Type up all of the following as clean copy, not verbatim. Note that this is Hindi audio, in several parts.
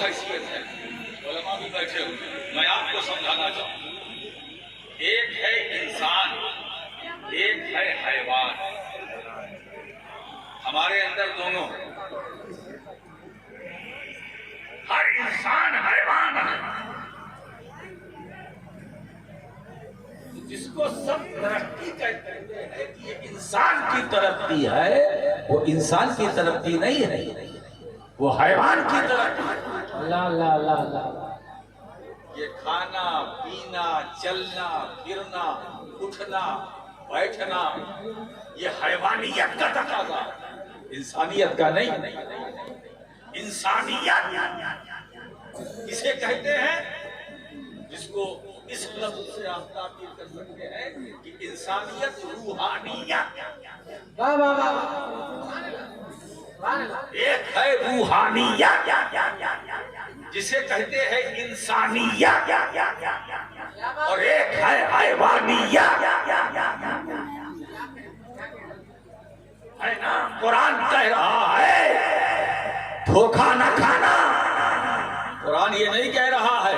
हैसियत है, उलमा भी बैठे हुए, मैं आपको समझाना चाहूँ। एक है इंसान, एक है हैवान। हमारे अंदर दोनों, हर इंसान हैवान है। जिसको सब तरक्की कहते हैं कि ये इंसान की तरक्की है, वो इंसान की तरक्की नहीं है, वो हैवान की तरक्की। ला ला ला ला ये खाना पीना, चलना फिरना, उठना बैठना, ये हैवानियत का तकाजा, इंसानियत का नहीं। इंसानियत इसे कहते हैं, जिसको इस लफ्ज से आप ताबीर कर सकते हैं कि इंसानियत रूहानियत। एक है रूहानियत, जिसे कहते हैं इंसानियत, और एक है हैवानियत, है ना। कुरान कह रहा है धोखा न खाना। कुरान ये नहीं कह रहा है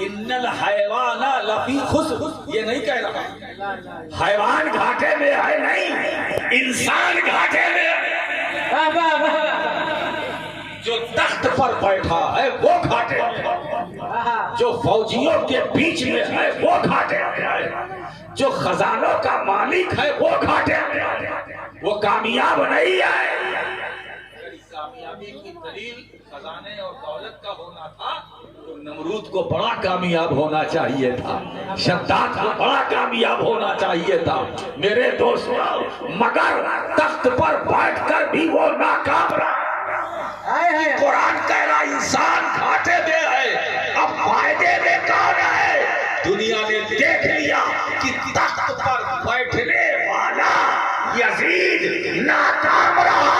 इन्नल हैवाना लफी खुस्र, ये नहीं कह रहा। हैवान घाटे में है नहीं, इंसान घाटे में। जो तख्त पर बैठा है वो घाटे में, जो फौजियों के बीच में है वो घाटे में है, जो खजानों का मालिक है वो घाटे में, वो कामयाब नहीं है। कामयाबी की दलील खजाने और दौलत का होना था तो नमरूद को बड़ा कामयाब होना चाहिए था, शद्दाद को बड़ा कामयाब होना चाहिए था मेरे दोस्तों, मगर तख्त पर बैठकर भी वो नाकाम रहा। कुरान कह रहा इंसान घाटे में है, अब फायदे में कौन है? दुनिया ने देख लिया कि तख्त पर बैठने वाला यजीद नाकाम रहा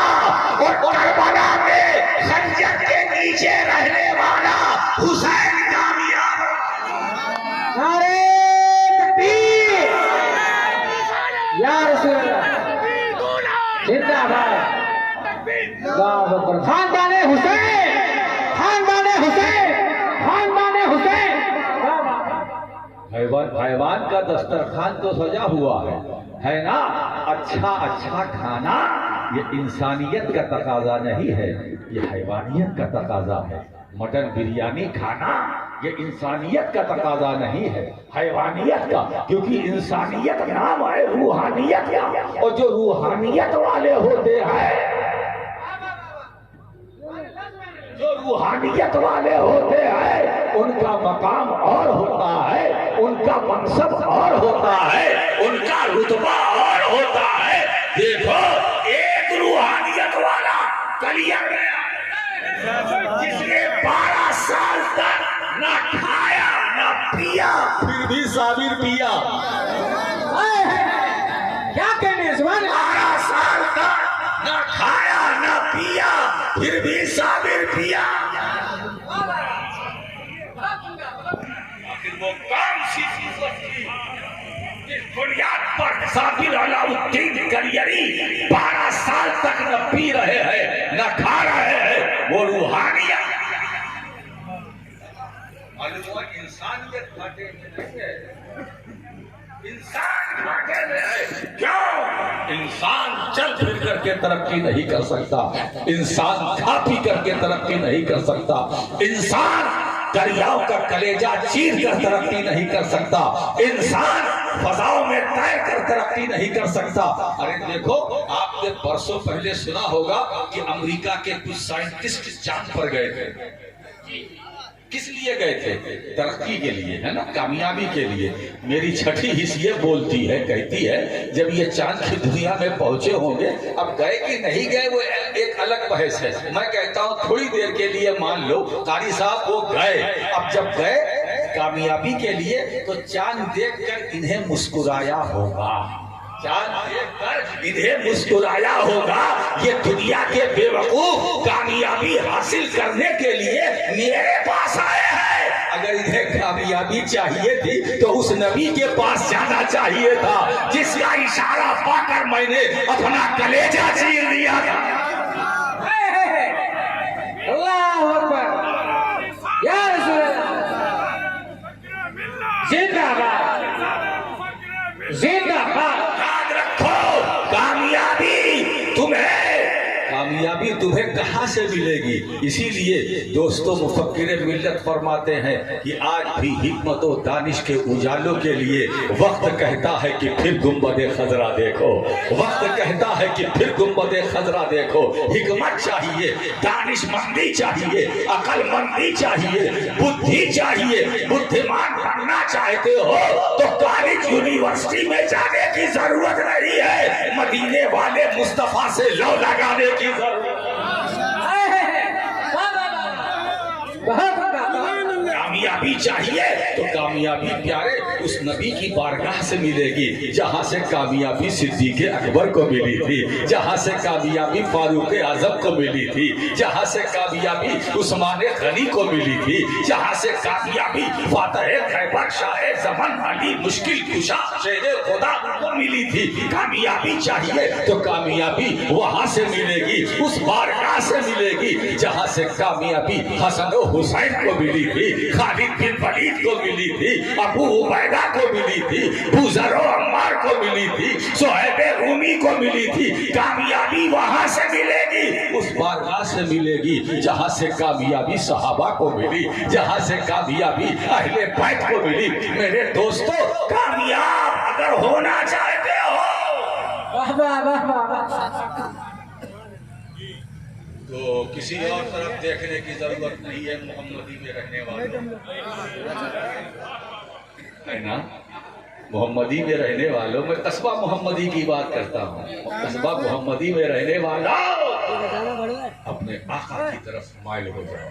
और करबला में खंजर के नीचे रहने वाला हुसैन कामयाब रहा। अरे तकबीर या रसूल अल्लाह, जिंदाबाद। अल्लाहु अकबर। खानदाने हुसैन, खानदाने हुसैन, खानदाने हुसैन। हैवान का दस्तरखान तो सजा हुआ है ना। अच्छा अच्छा खाना ये इंसानियत का तकाजा नहीं है, ये हैवानियत का तकाजा है। मटन बिरयानी खाना ये इंसानियत का तकाजा नहीं है, हैवानियत का। क्योंकि इंसानियत नाम है रूहानियत का, और जो रूहानियत वाले होते हैं, जो रूहानियत वाले होते हैं, उनका मकाम और होता है, उनका मनसब और होता है, उनका रुतबा और होता है। देखो एक रूहानियत वाला कलिया गया, जिसने 12 साल तक ना खाया ना पिया, फिर भी साबिर पिया। क्या कहने 12 साल तक ना खाया ना पिया, फिर भी साबिर पिया। आखिर वो कौन सी चीज थी जिस बुनियाद पर साबिर अलाउद्दीन कलियरी 12 साल तक न पी रहे हैं न खा रहे हैं? वो रूहानियत। इंसानियत घाटे में नहीं है, इंसान घाटे में है। क्यों? इंसान चल फिर करके तरक्की नहीं कर सकता, इंसान खा पी करके तरक्की नहीं कर सकता, इंसान दरियाओं का कलेजा चीर कर तरक्की नहीं कर सकता, इंसान फजाओं में तैर कर तरक्की नहीं कर सकता। अरे देखो, आपने परसों पहले सुना होगा कि अमेरिका के कुछ साइंटिस्ट चांद पर गए थे। किस लिए गए थे? तरक्की के लिए, है ना, कामयाबी के लिए। मेरी छठी हिस्स ये बोलती है, कहती है जब ये चांद की दुनिया में पहुंचे होंगे, अब गए कि नहीं गए वो एक अलग बहस है। मैं कहता हूँ थोड़ी देर के लिए मान लो कारी साहब वो गए, अब जब गए कामयाबी के लिए तो चांद देखकर इन्हें मुस्कुराया होगा, चांद देखकर इन्हें मुस्कुराया होगा। ये दुनिया के बेवकूफ कामयाबी हासिल करने के लिए मेरे पास आए हैं। अगर इन्हें कामयाबी चाहिए थी तो उस नबी के पास जाना चाहिए था, जिसका इशारा पाकर मैंने अपना कलेजा चीर दिया था। अल्लाहु अकबर। याद रखो, कामयाबी तुम्हें कहां से मिलेगी। इसीलिए दोस्तों मुफक्किर मिल्लत फरमाते हैं कि आज भी हिकमत और दानिश के उजालों के लिए वक्त कहता है कि फिर गुंबद खजरा देखो, वक्त कहता है कि फिर गुंबद खजरा देखो। हिकमत चाहिए, दानिशमंदी चाहिए, अकलमंदी चाहिए, बुद्धि चाहिए। बुद्धिमान बनना चाहते हो तो कॉलेज यूनिवर्सिटी में जाने की जरूरत नहीं है, मदीने वाले मुस्तफा से लौ लगाने की जरूरत। कामयाबी चाहिए तो कामयाबी प्यारे उस नबी की बारगाह से मिलेगी जहां से कामयाबी सिद्दीक अकबर को मिली थी, जहां से कामयाबी फारूक आजम को मिली थी, जहां से कामयाबी उस्मान गनी को मिली थी, जहां से कामयाबी फातह खैबर शाह ज़मन अली मुश्किल कुशा शेर खुदा को मिली थी। कामयाबी चाहिए तो कामयाबी वहां से मिलेगी, उस बारगाह से मिलेगी जहां से कामयाबी हसन हुसैन को मिली थी, खालिद बिन वलीद को मिली थी, अबू उबैदा को मिली थी, बुज़र अम्मार को मिली थी, सुहैब रूमी को मिली थी। कामयाबी वहां से मिलेगी, उस बारगाह से मिलेगी जहां से कामयाबी सहाबा को मिली, जहां से कामयाबी अहले बैत को मिली। मेरे दोस्तों, कामयाब अगर होना चाहते हो तो किसी और तरफ देखने की जरूरत नहीं है, मोहम्मदी में रहने वालों, है ना। मोहम्मदी में रहने वालों, मैं कस्बा मोहम्मदी की बात करता हूँ। कस्बा मोहम्मदी में रहने वाला अपने आका की तरफ माइल हो जाओ।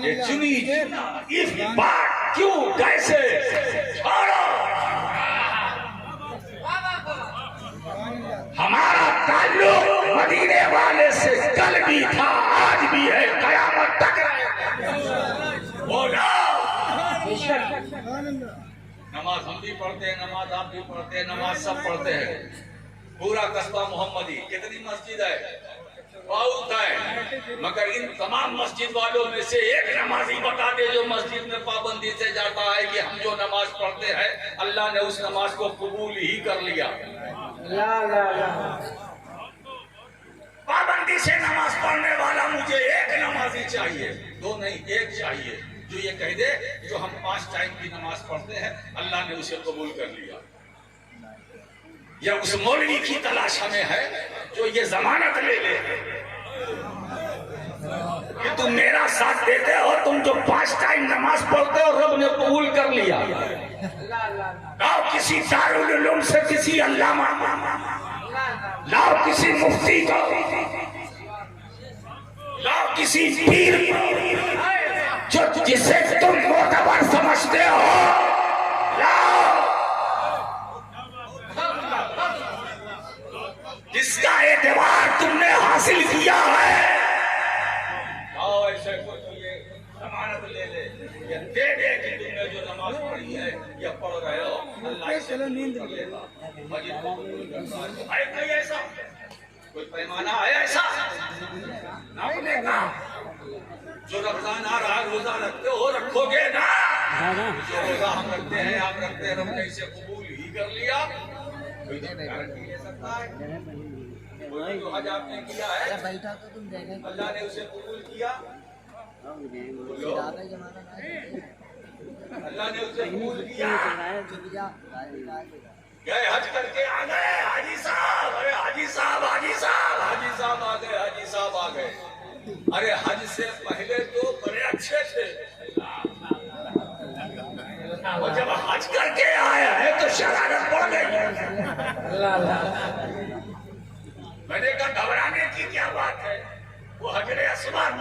ये चुनी इस बात क्यों कैसे छोड़ो। हमारा ताल्लुक मदीने वाले से कल भी था, आज भी है, कयामत तक रहेगा। बोलो, नमाज हम भी पढ़ते हैं, नमाज आप भी पढ़ते हैं, नमाज सब पढ़ते हैं। पूरा कस्बा मोहम्मदी, कितनी मस्जिद है? बहुत है, मगर इन तमाम मस्जिद वालों में से एक नमाजी बता दे जो मस्जिद में पाबंदी से जाता है कि हम जो नमाज पढ़ते हैं अल्लाह ने उस नमाज को कबूल ही कर लिया। पाबंदी से नमाज पढ़ने वाला मुझे एक नमाजी चाहिए, दो नहीं एक चाहिए, जो ये कह दे जो हम 5 टाइम की नमाज पढ़ते हैं अल्लाह ने उसे कबूल कर लिया। या उस मौलवी की तलाश हमें है जो ये जमानत ले ले कि तुम मेरा साथ देते हो, तुम जो 5 टाइम नमाज पढ़ते हो रब ने कबूल कर लिया। लाओ किसी दारुल उलूम से किसी अल्लामा, लाओ किसी मुफ्ती को, लाओ किसी पीर जो जिसे तुम मोतबर समझते हो, लाओ जिसका एतबार तुमने हासिल किया है। आओ ऐसे कोई ये जमानत ले ले या दे दे कि तुमने जो नमाज पढ़ी है या पढ़ रहे हो अल्लाह से नींद लेगा। है कोई ऐसा, कोई पैमाना है ऐसा? ना बोलेगा जो रमजान आ रहा है रोजा रखते हो, रखोगे ना? जो रोजा हम रखते हैं आप रखते हैं, रब ने इसे कबूल ही कर लिया। कोई गारंटी ले सकता है? जो हज आपने किया है अल्लाह ने उसे कबूल किया, अल्लाह ने उसे कबूल किया। गए हज करके आ गए हाजी साहब, अरे हाजी साहब, हाजी साहब, हाजी साहब आ गए, हाजी साहब आ गए। अरे हज से पहले तो बड़े अच्छे थे, और जब हज करके आया है तो शरारत बढ़ गई। मैंने कहा घबराने की क्या बात है, वो हजरे अस्वद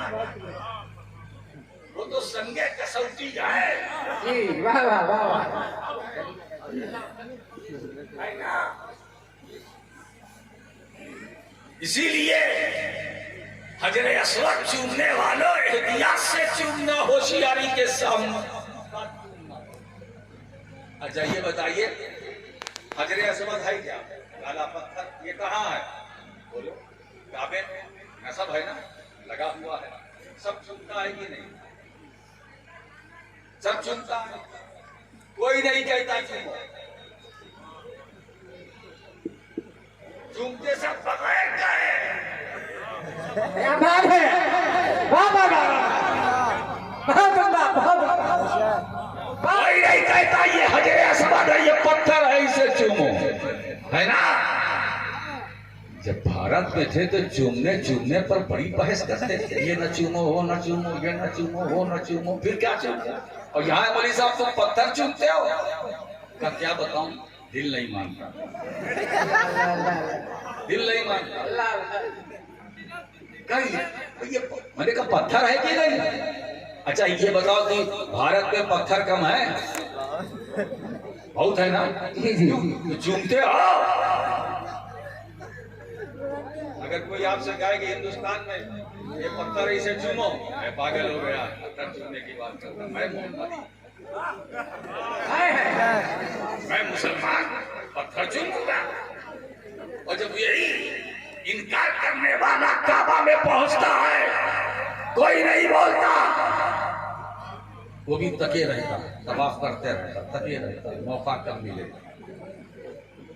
वो तो संगे कसौटी है। वाह वाह वाह, है ना। इसीलिए हजरे अस्वद चूमने वालों एहतियात से चूमना, होशियारी के सामने। अच्छा ये बताइए हजरे अस्वद है क्या? काला पत्थर ये कहाँ है? बोलो, काबे में सब है ना, लगा हुआ है, सब चुनता है कि नहीं? सब चुनता है। कोई नहीं कहता चूमो, चूमते सब बगैर गए। क्या बात है, वाह वाह वाह, बहुत उम्दा, बहुत उम्दा। कोई नहीं कहता ये हजरे अस्वद है, ये पत्थर है, इसे चूमो, है ना। जब भारत में थे तो चूमने चूमने पर बड़ी बहस करते थे, ये न चूमो, वो न चूमो, ये न चूमो, वो न चूमो, फिर क्या चूमो। और यहाँ मौलवी साहब तुम पत्थर चूमते हो, का क्या बताऊं, दिल नहीं मानता, दिल नहीं मानता। ये मैंने कहा पत्थर है कि नहीं। अच्छा ये बताओ कि भारत में पत्थर कम है, बहुत है ना, चूमते हो। अगर कोई आपसे कहे कि हिंदुस्तान में ये पत्थर इसे चूमो, मैं पागल हो गया, पत्थर चूमने की बात करता, मैं मोहम्मदी, मैं मुसलमान, पत्थर चूमूंगा। और जब यही इनकार करने वाला काबा में पहुंचता है, कोई नहीं बोलता, वो भी तके रहता, तवाफ करते रहता, तके रहता, मौका कब मिलेगा।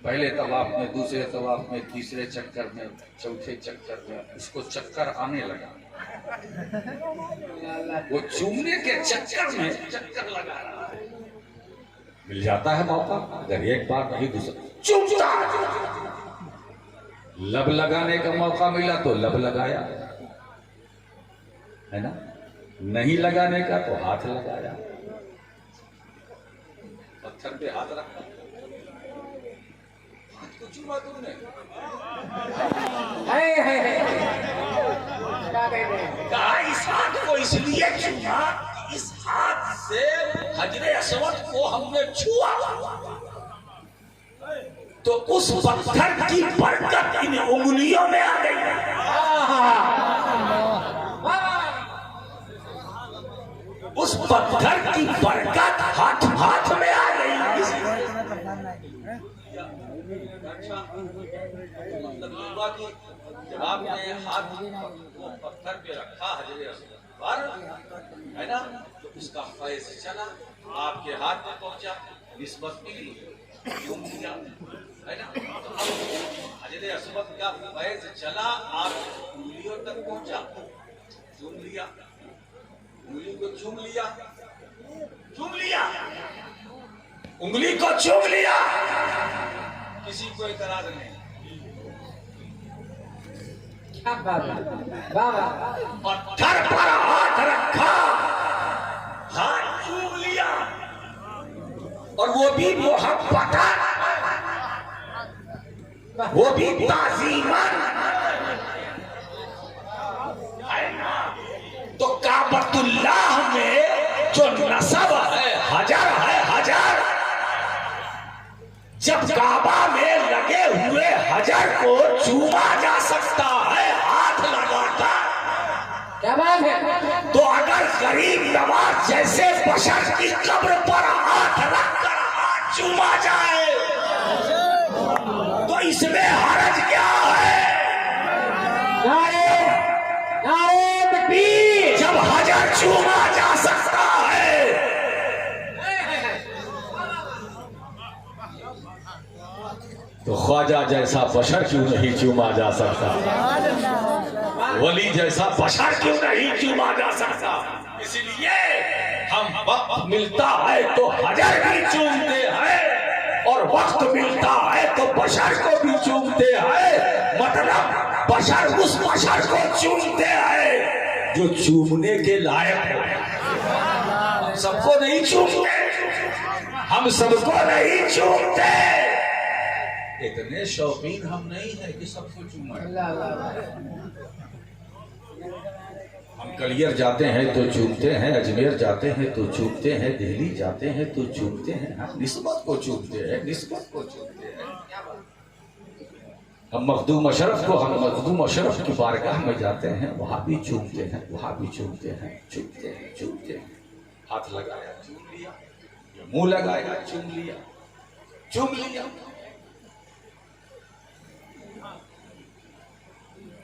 पहले तवाफ में, दूसरे तवाफ में, तीसरे चक्कर में, चौथे चक्कर में उसको चक्कर आने लगा, वो चूमने के चक्कर में चक्कर लगा रहा है। मिल जाता है मौका, अगर एक बार नहीं दूसरा चूमता, लब लगाने का मौका मिला तो लब लगाया, है ना, नहीं लगाने का तो हाथ लगाया, पत्थर पे हाथ रखा, हाथ को चूमा तुमने, कहा इस हाथ को इसलिए चूमा, इस हाथ से हजरे अस्वद को हमने छुआ तो उस पत्थर की बरकत इन उंगलियों में आ गई। उस पत्थर की बरकत हाथ हाथ में आ गई। अच्छा मतलब हुआ कि जब आपने हाथ को पत्थर पे रखा हजरे अस्वद पर, है ना, तो उसका फैज़ चला, आपके हाथ में पहुंचा, निस्बत मिली, है ना। तो अब हजरे अस्वद का फैज़ चला, आप उंगलियों तक पहुंचा, चूम लिया, उंगली को चूम लिया, चूम लिया, उंगली को चूम लिया, किसी को इतराज नहीं। पत्थर पर हाथ रखा, हाथ चूम लिया, और वो भी मोहब्बतन, वो भी ताज़ीमन, है ना। तो काबतुल्लाह में जो नसब है, हजर है, हजर, जब काबा में लगे हुए हजर को चूमा जा सकता है हाथ लगाकर, क्या बात है। तो अगर गरीब नवाज जैसे बशर की कब्र पर हाथ रखकर हाथ चूमा जाए तो इसमें हरज क्या है। नारे नारे तकबीर। जब हजर चूमा जा सकता है तो ख्वाजा जैसा बशर क्यों नहीं चूमा जा सकता, वली जैसा बशर क्यों नहीं चूमा जा सकता। इसलिए हम वक्त मिलता है तो हजर भी चूमते हैं, और वक्त मिलता है तो बशर को भी चूमते हैं। मतलब बशर उस बशर को चूमते हैं जो चूमने के लायक है। सबको नहीं चूमते, हम सबको नहीं चूमते, इतने शौकीन हम नहीं है कि सबको चूमें। हम कलियर जाते हैं तो चूमते हैं, अजमेर जाते हैं तो चूमते हैं, दिल्ली जाते हैं तो चूमते हैं, हम निस्बत को चूमते हैं, निस्बत को चूमते हैं। हम मखदूम अशरफ की बारगाह में जाते हैं, वहां भी चूमते हैं, वहां भी चूमते हैं, चूमते हैं, चूमते हैं। हाथ लगाया चूम लिया, मुंह लगाया चूम लिया, चूम लिया।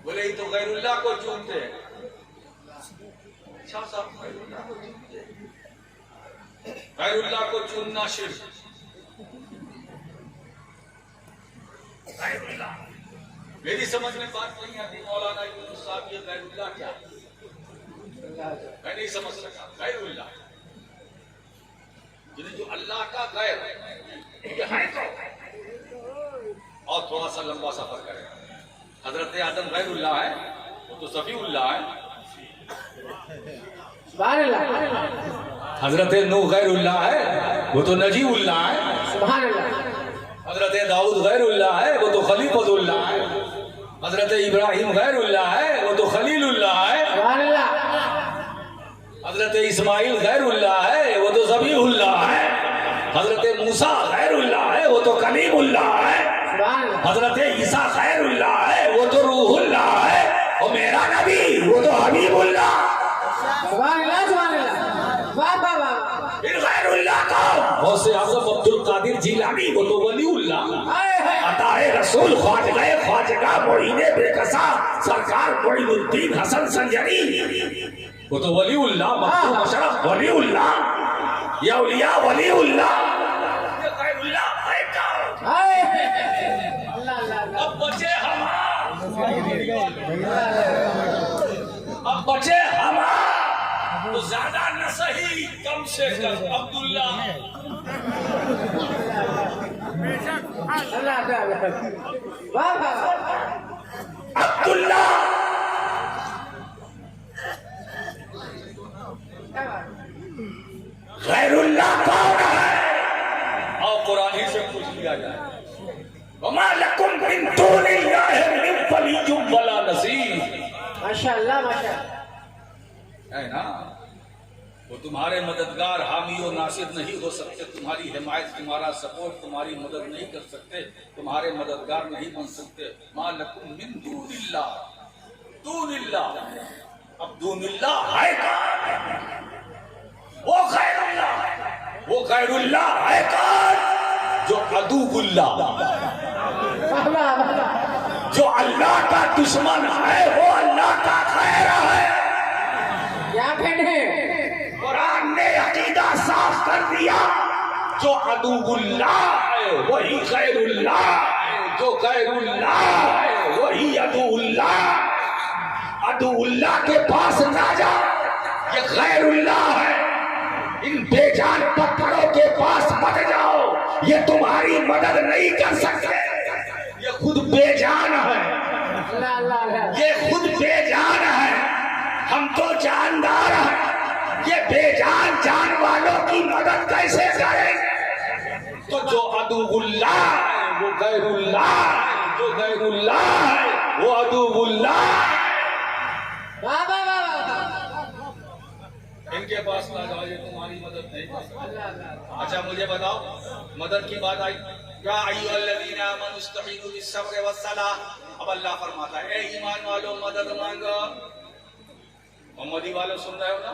बोले तो गैरुल्लाह को चूमते हैं। अच्छा साहब गैरुल्लाह को चूमते हैं। गैरुल्लाह को चुनना शिर्क। गैरुल्लाह मेरी समझ में बात नहीं आती मौलाना यूनुस साहब, ये गैरुल्लाह क्या, मैं नहीं समझ सका। गैरुल्लाह जो अल्लाह का गैर ये है तो, और थोड़ा सा लंबा सफर करें। हजरत आदम गैरुल्लाह है, वो तो सफीउल्लाह है। हजरत नूह गैरुल्लाह है, वो तो नजीउल्लाह है। हजरत दाऊद गैरुल्लाह है, वो तो खलीफतुल्लाह है। हजरत इब्राहिम गैरुल्लाह है, वो तो खलीलुल्लाह है। हजरत इस्माइल गैरुल्लाह है, वो तो ज़बीहुल्लाह है। हजरत मूसा गैरुल्लाह है, वो तो कलीमुल्लाह है। हजरत ईसा गैरुल्लाह है, वो तो रूहुल्लाह है। और मेरा नबी वो तो हबीबुल्लाह। गैरुल्लाह का गौसे आज़म अब्दुल कादिर जिलानी, वो तो वलीउल्लाह। अताए रसूल ख्वाजगाए ख्वाजगा मोइने बेकसा सरकार मोइनुद्दीन हसन संजरी, वो तो वलीउल्लाह। मखदूम अशरफ वलीउल्लाह, या औलिया वलीउल्लाह। ये गैरुल्लाह है क्या? अब बचे हम, अब बचे हम तो ज्यादा न सही कम से कम अब्दुल्ला। अब्दुल्ला गैरुल्लाह कौन है? और कुरान ही से पूछ लिया जाए। वमा लकुम मिन दूनिल्लाहि मिन वलिय्यिन वला नसीर। माशाअल्लाह माशाअल्लाह है ना, वो तुम्हारे मददगार हामी और नासिर नहीं हो सकते, तुम्हारी हिमायत तुम्हारा सपोर्ट तुम्हारी मदद नहीं कर सकते, तुम्हारे मददगार नहीं बन सकते। मा लकुम मिन दूनिल्लाह, दूनिल्लाह। अब दूनिल्लाह है कौन? वो गैरुल्लाह, वो गैरुल्लाह है कौन? जो अदुबुल्लाह, जो अल्लाह का दुश्मन है, वो अल्लाह का खैर है। कुरान ने अकीदा साफ कर दिया, जो अदुबुल्लाह है वही गैरुल्लाह है, जो गैरुल्लाह है वही अदुल्लाह। अदुल्लाह के पास ना जाओ, ये गैरुल्लाह है। इन बेजान पत्थरों के पास मत जाओ, ये तुम्हारी मदद नहीं कर सकते। ये खुद बेजान है, ये खुद बेजान है, हम तो जानदार हैं। ये बेजान जान वालों की मदद कैसे करेंगे? तो जो अदुबुल्लाह है वो गैरुल्लाह है, जो गैरुल्लाह है वो अदुबुल्लाह है। इनके पास ना जाओ, ये तुम्हारी मदद नहीं कर सकते। अच्छा मुझे बताओ, मदद की बात आई, या अय्युहल्लज़ीना आमनू इस्तईनु बिस्सब्रि वस्सलाह। अब अल्लाह फरमाता है, ए ईमान वालों मदद मांगो। मोहम्मदी वालों सुन रहे हो ना,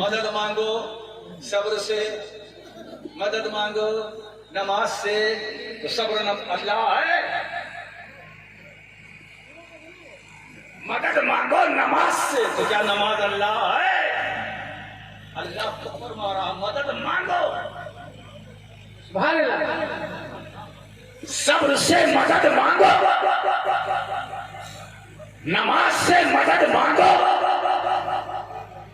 मदद मांगो सब्र से, मदद मांगो नमाज से। तो सब्र अल्लाह है, मदद मांगो नमाज से। तो क्या नमाज अल्लाह है? अल्लाह को फरमा रहा मदद मांगो, सब्र से मदद मांगो, नमाज से मदद मांगो।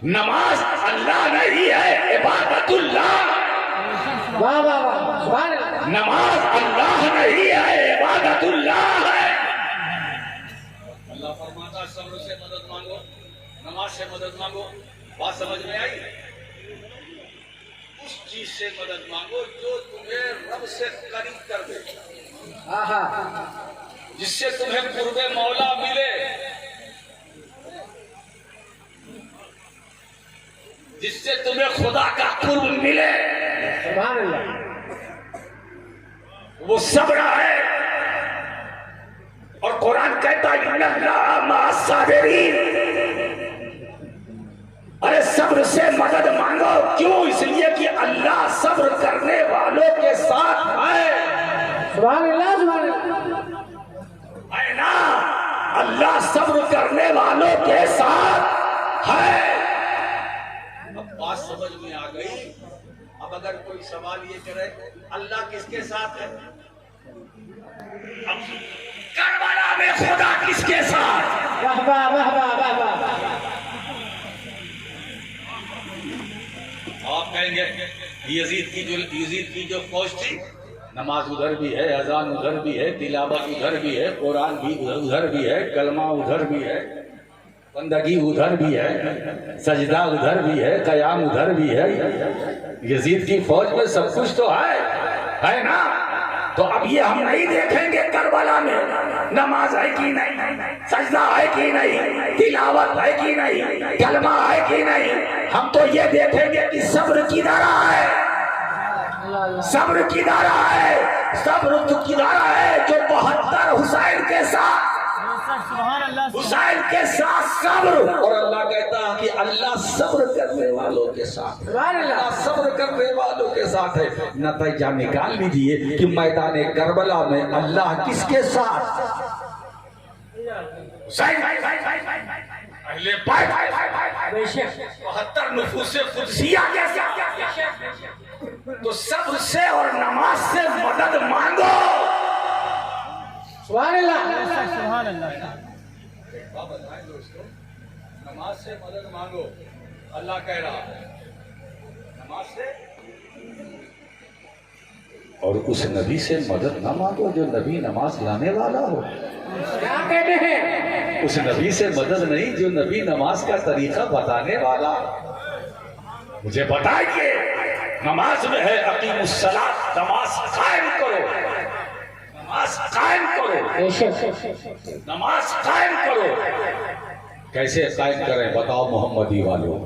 नमाज अल्लाह नहीं है, इबादतुल्लाह। नमाज अल्लाह नहीं है, इबादतुल्लाह है। अल्लाह फरमाता सब्र से मदद मांगो, नमाज से मदद मांगो। बात समझ में आई? उस चीज से मदद मांगो जो तुम्हें रब से करीब कर दे, जिससे तुम्हें कुर्बे मौला मिले, जिससे तुम्हें खुदा का कुर्ब मिले। वो सब्र है। और कुरान कहता है अरे सब्र से मदद मांगो। क्यों? इसलिए कि अल्लाह सब्र करने वालों के साथ है। है ना, अल्लाह सब्र करने वालों के साथ है। अब बात समझ में आ गई। अब अब अगर कोई सवाल ये करे अल्लाह किसके साथ है, अब करबला में खुदा किसके साथ? वाह वाह वाह वाह वाह वाह। आप कहेंगे यजीद की जो फौज थी, नमाज उधर भी है, अजान उधर भी है, तिलावत उधर भी है, कुरान भी उधर भी है, कलमा उधर भी है, बंदगी उधर भी है, सजदा उधर भी है, कयाम उधर भी है। यजीद की फौज में सब कुछ तो है ना? तो अब ये हम नहीं देखेंगे करबला में नमाज है कि नहीं, सजदा है कि नहीं, तिलावत है कि नहीं, कलमा है कि नहीं। हम तो ये देखेंगे कि सब्र किधर है, सब्र किधर है, सब्र तो किधर है जो 72 हुसैन के साथ सब्र। और अल्लाह कहता है कि अल्लाह सब्र करने वालों के साथ, अल्लाह सब्र करने वालों के साथ है। नतीजा निकाल लीजिए कि मैदान करबला में अल्लाह किसके साथ? पहले 72 नुफूसे खुदसिया के साथ। तो सब्र से और नमाज से मदद मांगो। सुभान अल्लाह। बताएं दोस्तों, नमाज से मदद मांगो, अल्लाह कह रहा है नमाज से। और उस नबी से मदद ना मांगो जो नबी नमाज लाने वाला हो। क्या कहते हैं? उस नबी से मदद नहीं जो नबी नमाज का तरीका बताने वाला। मुझे बताइए, नमाज में है अकीमुस्सलात, नमाज कायम करो, नमाज कायम करो, नमाज कायम करो। कैसे कायम करें बताओ मोहम्मदी वालों?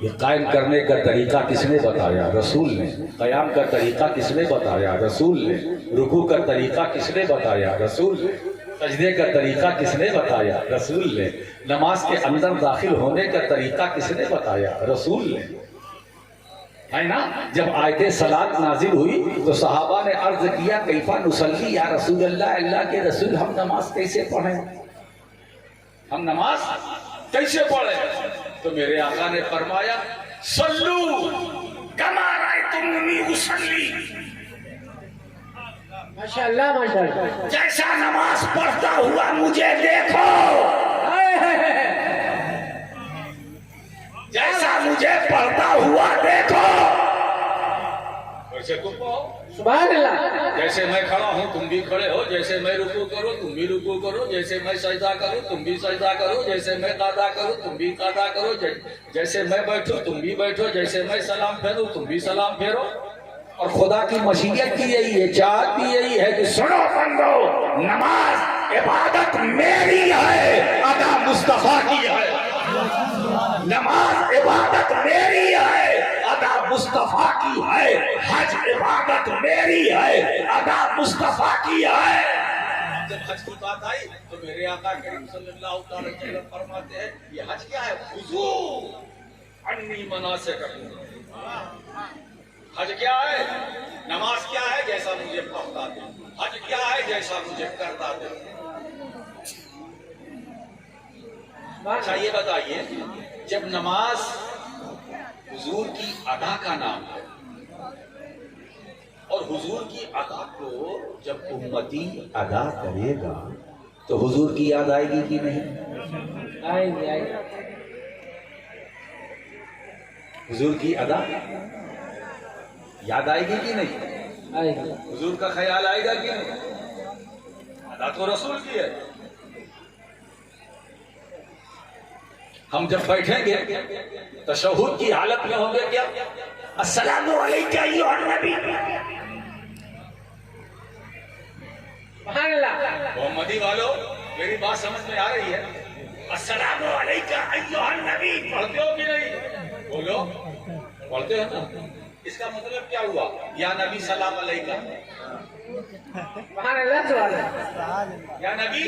ये कायम करने का तरीका किसने बताया? रसूल ने। कयाम का तरीका किसने बताया? रसूल ने। रुकू का तरीका किसने बताया? रसूल ने। सजदे का तरीका किसने बताया? रसूल ने। नमाज के अंदर दाखिल होने का तरीका किसने बताया? रसूल ने, है ना? जब आयते सलात नाजिल हुई तो सहाबा ने अर्ज किया कैफा नुसल्ली या रसूल अल्लाह, अल्लाह के रसूल हम नमाज कैसे पढ़ें, हम नमाज कैसे पढ़ें? तो मेरे आका ने फरमाया सल्लू कमा रायतुमूनी उसल्ली। माशाअल्लाह माशाअल्लाह। जैसा नमाज पढ़ता हुआ मुझे देखो, जैसा मुझे पढ़ता हुआ देखो, वैसे तुम पढ़ो। सुभान अल्लाह। जैसे मैं खड़ा हूँ तुम भी खड़े हो, जैसे मैं रुकू करो तुम भी रुकू करो, जैसे मैं सजदा करूँ तुम भी सजदा करो, जैसे मैं कादा करूँ तुम भी कादा करो, जैसे मैं बैठूं तुम भी बैठो, जैसे मैं सलाम फेरूं तुम भी सलाम फेरो। और खुदा की मशीयत भी यही है, चाहत भी यही है कि सुनो बंदो, नमाज इबादत मेरी है, अदा मुस्तफा की है। नमाज इबादत मेरी है, अदा मुस्तफा की है। हज इबादत मेरी है, अदा मुस्तफा की है। जब हज की बात आई तो मेरे आका करीम सल्लल्लाहु अलैहि वसल्लम फरमाते हैं ये हज क्या है? हुजू अन्नी मनासिककुम। हज क्या है? नमाज क्या है? जैसा मुझे पढ़ता दे। हज क्या है? जैसा मुझे करता दे। अच्छा ये बताइए, जब नमाज हुजूर की अदा का नाम है और हुजूर की अदा को जब उम्मती अदा करेगा तो हुजूर की याद आएगी कि नहीं? आएगी आएगी। हुजूर की अदा याद आएगी कि नहीं? आएगी। हुजूर का ख्याल आएगा कि नहीं? अदा तो रसूल की है। हम जब बैठेंगे तशहुद की हालत में होंगे क्या? अस्सलामु अलैका अय्युहन नबी। मोहम्मदी वालों मेरी बात समझ में आ रही है? अस्सलामु अलैका अय्युहन नबी पढ़ते हो कि नहीं? बोलो, पढ़ते हो ना? इसका मतलब क्या हुआ? या नबी सलाम अलैका, या नबी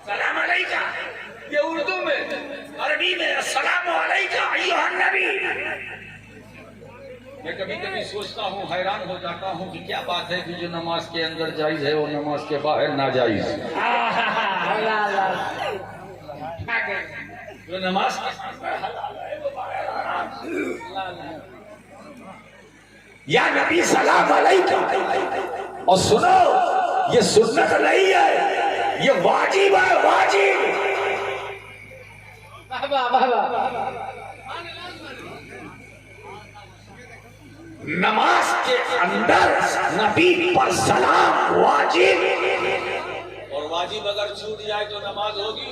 सलाम अलैका। ये उर्दू में, अरबी में अस्सलामु अलैका अय्युहन नबी। मैं कभी कभी सोचता हूँ, हैरान हो जाता हूँ कि क्या बात है कि जो नमाज के अंदर जायज है वो नमाज के बाहर नाजायज। जो नमाज के अंदर हलाल है वो बाहर हराम। या नबी सलाम अलैका। और सुनो, ये सुन्नत नहीं है, ये वाजिब है, वाजिब। बाबा बाबा नमाज के अंदर नबी पर सलाम वाजिब। और वाजिब अगर छूट जाए तो नमाज होगी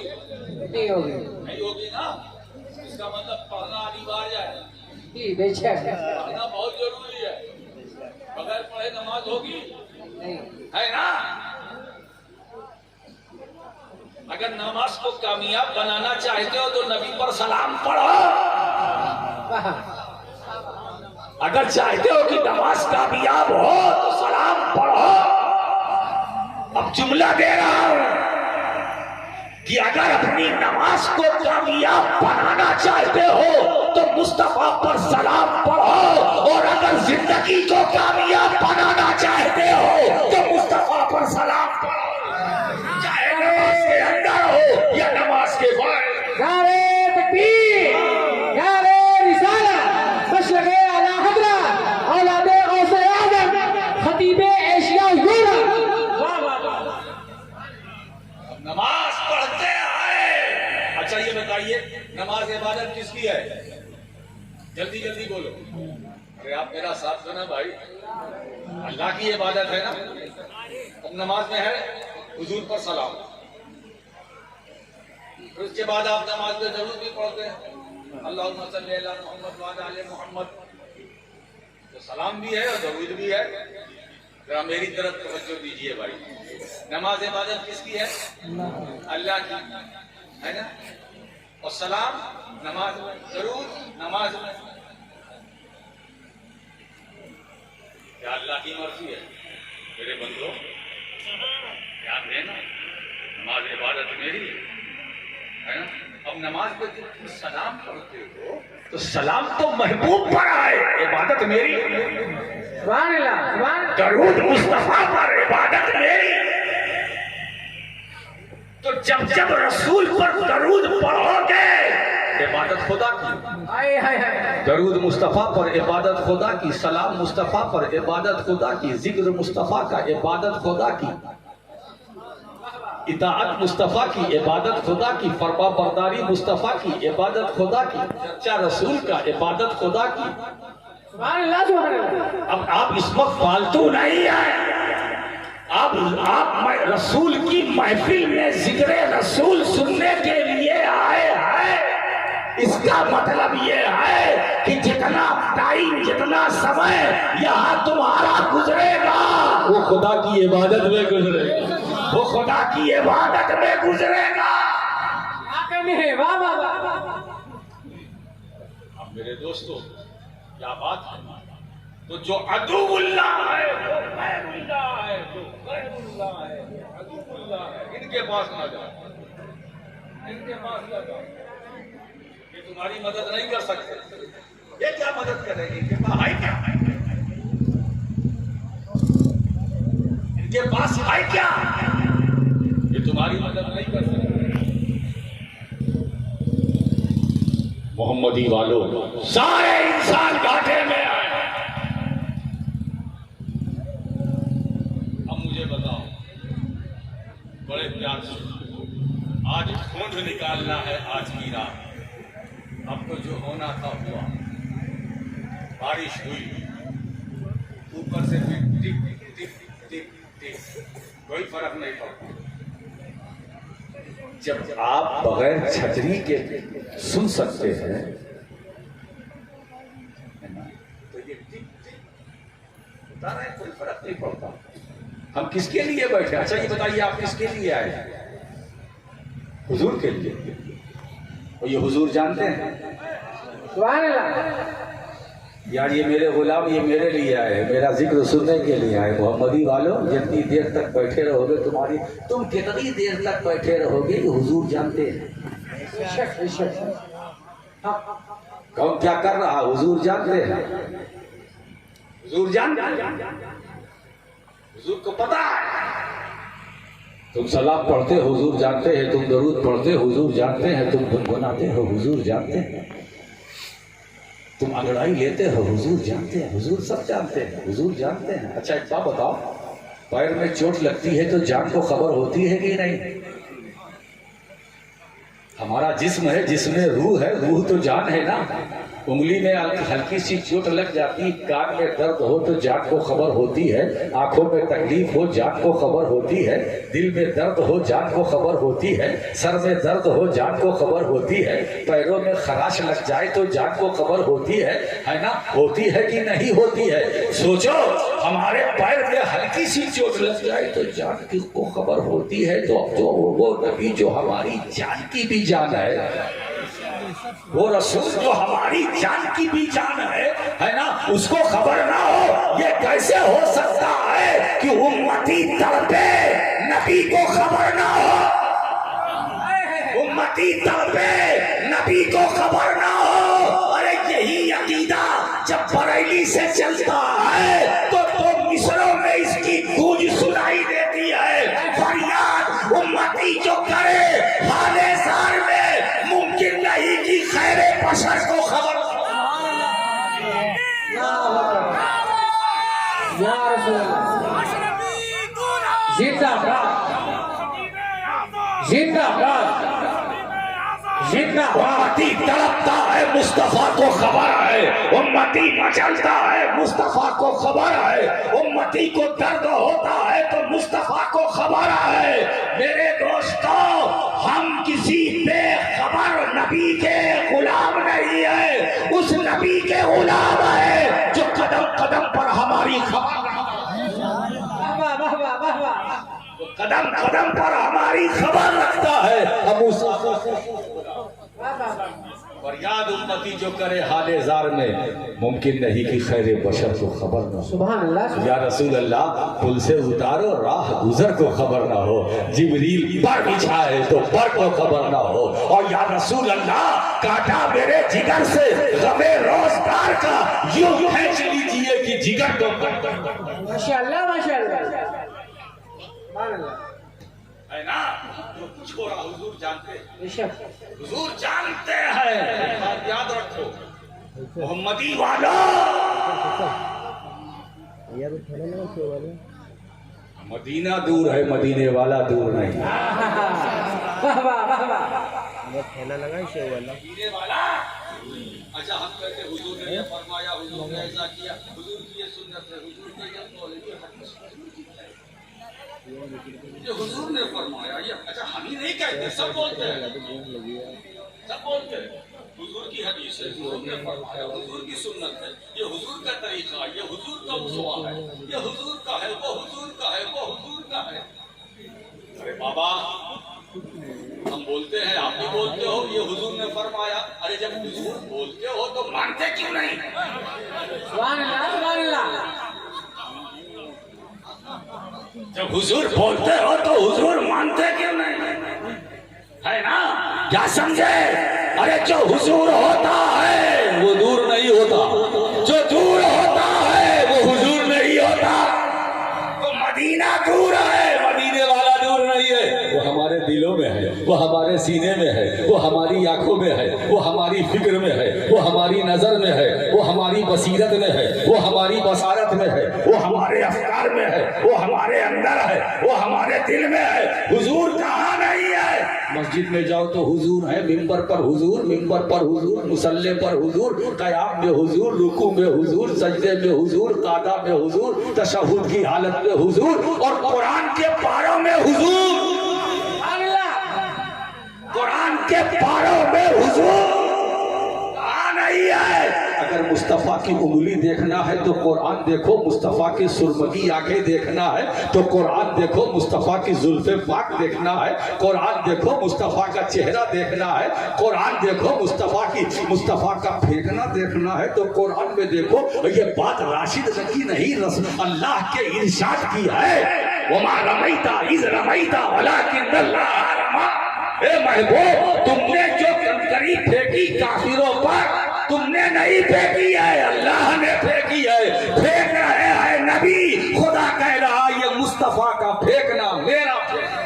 नहीं होगी। नहीं होगी ना। इसका मतलब पढ़ना अनिवार्य है, जी बेशक पढ़ना बहुत जरूरी है। बगैर पढ़े नमाज होगी नहीं। है ना। अगर नमाज को कामयाब बनाना चाहते हो तो नबी पर सलाम पढ़ो। वाह अगर चाहते हो कि नमाज कामयाब हो तो सलाम पढ़ो। अब जुमला दे रहा हूं कि अगर अपनी नमाज को कामयाब बनाना चाहते हो तो मुस्तफा पर सलाम पढ़ो, और अगर जिंदगी को कामयाब बनाना चाहते हो तो मुस्तफा पर सलाम पढ़ो, चाहे नमाज के अंदर हो या नमाज के बाहर। नारे तकबीर, नारे रिसाला, मशरक़े आला हज़रत औलादे गौसे आज़म, खतीबे एशिया यूरोप। वाह वाह वाह। नमाज पढ़ते आए। अच्छा ये बताइए, नमाज इबादत किसकी है? जल्दी जल्दी बोलो। अरे आप मेरा साथ दो ना भाई। अल्लाह की इबादत है ना। अब नमाज में है हुजूर पर सलाम, उसके बाद आप नमाज में जरूर भी पढ़ते हैं अल्लाहुम्मा सल्ली अला मुहम्मद व अला आले मुहम्मद। तो सलाम भी है और दरूद भी है। जरा मेरी तरफ तवज्जो दीजिए भाई। नमाज इबादत किसकी है? अल्लाह की है ना। और सलाम नमाज में, दरूद नमाज में। क्या अल्लाह की मर्जी है? मेरे बंदो ध्यान देना, नमाज इबादत मेरी है ना। अब नमाज पे तुम सलाम पढ़ते हो तो सलाम तो महबूब पर आए, इबादत मेरी। सुभान अल्लाह, सुभान अल्लाह। दरूद मुस्तफा पर, इबादत मेरी। तो जब जब रसूल पर दरूद पढ़ोगे, इबादत खुदा की। हाय हाय हाय। दरूद मुस्तफा पर, इबादत खुदा की। सलाम मुस्तफा पर, इबादत खुदा की। जिक्र मुस्तफा का, इबादत खुदा की। इताअत मुस्तफा की, इबादत खुदा की। फरमा बरदारी मुस्तफा की, इबादत खुदा की। चर्चा रसूल का, इबादत खुदा की। सुभान अल्लाह, सुभान अल्लाह। अब आप इस वक्त फालतू नहीं है। आप रसूल की महफिल में जिक्र रसूल सुनने के लिए आए हैं। इसका मतलब ये है कि जितना टाइम, जितना समय यहाँ तुम्हारा गुजरेगा वो खुदा की इबादत में गुजरेगा, वो खुदा की इबादत में गुजरेगा। आका में है। वाह वाह वाह। अब मेरे दोस्तों क्या बात है। तो जो अदुल्लाह है वो गैरुल्लाह है, जो गैरुल्लाह है अदुल्लाह है। इनके पास ना जाओ, इनके पास ना जाओ। ये तुम्हारी मदद नहीं कर सकते। ये क्या मदद करेंगे? इनके पास है क्या? इनके पास है क्या? ये तुम्हारी मदद नहीं कर सकते। मोहम्मदी वालों, सारे इंसान घाटे में आए। अब मुझे बताओ बड़े प्यार से, आज खून निकालना है आज की रात। अब तो जो होना था हुआ। बारिश हुई, ऊपर से भी टिक टिक टिक टिक, कोई फर्क नहीं पड़ता। जब आप बगैर छतरी के सुन सकते हैं तो ये टिक टिक बता रहे हैं, कोई फर्क नहीं पड़ता। हम किसके लिए बैठे? अच्छा ये बताइए, आप किसके लिए आए? हुजूर के लिए। और ये हुजूर जानते हैं सुभान अल्लाह। यार, ये मेरे गुलाम, ये मेरे लिए आए, मेरा जिक्र सुनने के लिए आए। मोहम्मदी वालों, जितनी देर तक बैठे रहोगे, तुम कितनी देर तक बैठे रहोगे ये हुजूर जानते हैं। बेशक बेशक। हाँ। कौन क्या कर रहा हुजूर जानते हैं। हुजूर जानते हैं, हुजूर को पता है। तुम सलाम पढ़ते हो हुजूर जानते हैं, तुम दरूद पढ़ते हो हुजूर जानते हैं, तुम गुनगुनाते हो हुजूर जानते हैं। तुम अंगड़ाई लेते हो, हुजूर जानते हैं, हुजूर सब जानते हैं, हुजूर जानते हैं। अच्छा एक बात बताओ, पैर में चोट लगती है तो जान को खबर होती है कि नहीं? हमारा जिस्म है, जिसमें रूह है, रूह तो जान है ना। उंगली में हल्की सी चोट लग जाती, कान में दर्द हो तो जान को खबर होती है, आंखों में तकलीफ हो जान को खबर होती है, दिल में दर्द हो जान को खबर होती है, सर में दर्द हो जान को खबर होती है, पैरों में खराश लग जाए तो जान को खबर होती है ना? होती है कि नहीं होती है? सोचो, हमारे पैर में हल्की सी चोट लग जाए तो जान की को खबर होती है। तो अब जो वो नबी जो हमारी जान की भी जान है, वो रसूल जो हमारी जान की भी जान है ना, उसको खबर ना हो, ये कैसे हो सकता है कि उम्मती तड़पे नबी को खबर ना हो? उम्मती तड़पे नबी को खबर ना हो। अरे यही अकीदा जब बरेली से चलता है तो मिस्रों में इसकी गूंज सुनाई देती है। फरियाद उम्मती जो करे हाले सार में, मुमकिन नहीं कि खैरे बशर को खबर। उम्मती तड़पता है, मुस्तफा को खबर है। उम्मती मचलता है, मुस्तफा को खबर है। उम्मती को दर्द होता है तो मुस्तफा को खबर है। मेरे दोस्तों, हम किसी बेखबर नबी के गुलाम नहीं है, उस नबी के गुलाम है जो कदम कदम पर हमारी खबर, कदम कदम पर हमारी खबर रखता है। हम उस फरियाद उम्मती जो करे हाले जार में, मुमकिन नहीं कि खैर बशर को खबर ना हो। सुभान अल्लाह। या रसूल अल्लाह, पुल से उतारो राह गुजर को खबर ना हो, जिब्रील पर बिछाए तो पर को खबर ना हो। और या रसूल अल्लाह, काटा मेरे जिगर से गमे रोजगार का यूं खींच लीजिए कि जिगर को। माशाअल्लाह माशाअल्लाह है ना? जो छोड़ा हुजूर जानते हैं, बेशक हुजूर जानते हैं। बात याद रखो, मोहम्मदी वाला मदीना दूर है, मदीने वाला दूर नहीं। वाह वाह वाह वाह। मदीने वाला। अच्छा, हम कहते हुजूर ने ये फरमाया, हुजूर ने ऐसा किया, हुजूर की ये सुन्नत है, हुजूर ने ये बोले, ये हदीस ये हुजूर ने फरमाया। ये अच्छा, हम ही नहीं कहते, सब बोलते हैं, सब बोलते हैं। हुजूर की हदीस है, हुजूर ने फरमाया, हुजूर की सुन्नत है, ये हुजूर का तरीका है, ये हुजूर का उस्वा है, ये हुजूर का है, वो हुजूर का है, वो हुजूर का है। अरे बाबा, हम बोलते हैं, आप भी बोलते हो, ये हुजूर ने फरमाया। अरे जब हुजूर बोलते हो तो मानते क्यों नहीं? सुभान अल्लाह सुभान अल्लाह। जब हुजूर बोलते हो तो हुजूर मानते क्यों नहीं? है ना? क्या समझे? अरे जो हुजूर होता है वो दूर नहीं होता, जो दूर होता है वो हुजूर नहीं होता। तो मदीना दूर है, मदीने वाला दूर नहीं है। वो हमारे दिलों में है, वो हमारे सीने में है, वो हमारी आंखों में है, वो हमारी फिक्र में है, वो हमारी नजर में है, वो हमारी बसीरत में है, वो हमारी बसारत में है, वो हमारे अफकार में है, वो हमारे अंदर है, वो हमारे दिल में है। हुजूर कहाँ नहीं है? मस्जिद में जाओ तो हुजूर है, मिंबर पर हुजूर, मिंबर पर हुजूर, मुसल्ले पर हुजूर, क़याम में हुजूर, रुकू में हुजूर, सजदे में हुजूर, कादा में हुजूर, तशहुद की हालत में हुजूर, और कुरान के पारों में हुजूर। कुरान के पारों में हुजूर कहाँ नहीं है? अगर मुस्तफा की उंगली देखना है तो कुरान देखो, मुस्तफा की सुरमगी आंखें देखना है तो कुरान देखो, मुस्तफा की जुल्फे पाक देखना है कुरान देखो, मुस्तफा का चेहरा देखना है कुरान देखो, मुस्तफा का फेंकना देखना है तो कुरान में देखो। ये बात राशिद की नहीं, अल्लाह के इरशाद की है। वमा रमैता इज़ रमैता वलाकिन्नल्लाह रमा। ए महबूब, तुमने जो कंकरी फेंकी काफिरों पर, तुमने नहीं फेंकी है, अल्लाह ने फेंकी है। फेंक रहे हैं नबी, खुदा कह रहा ये मुस्तफा का फेंकना मेरा फेंकना।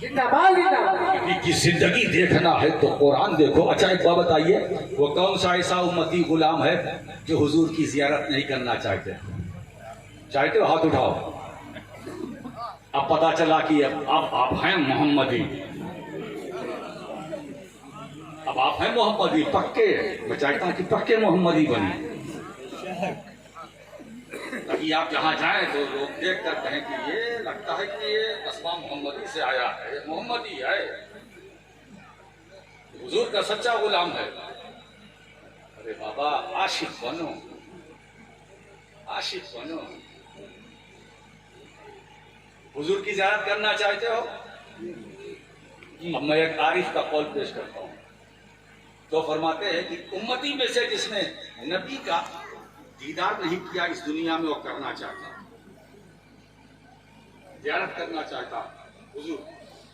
जिंदाबाद जिंदाबाद। नबी की जिंदगी देखना है तो कुरान देखो। अच्छा एक बात बताइए, वो कौन सा ऐसा उम्मती गुलाम है जो हुजूर की जियारत नहीं करना चाहते? चाहते हो? हाथ उठाओ। अब पता चला कि अब आप हैं मोहम्मदी, अब आप हैं मोहम्मदी पक्के। मैं चाहता हूं कि पक्के मोहम्मदी बने, ताकि आप जहां जाएं तो लोग देख कर कहें कि ये लगता है कि ये कस्बा मोहम्मदी से आया है, मोहम्मदी है, हुजूर का सच्चा गुलाम है। अरे बाबा, आशिक बनो, आशिक बनो। हुजूर की ज़ियारत करना चाहते हो? अब मैं एक आरिफ का कौल पेश करता हूं। तो फरमाते हैं कि उम्मती में से जिसने नबी का दीदार नहीं किया इस दुनिया में, वो करना चाहता, ज़ियारत करना चाहता, हुजूर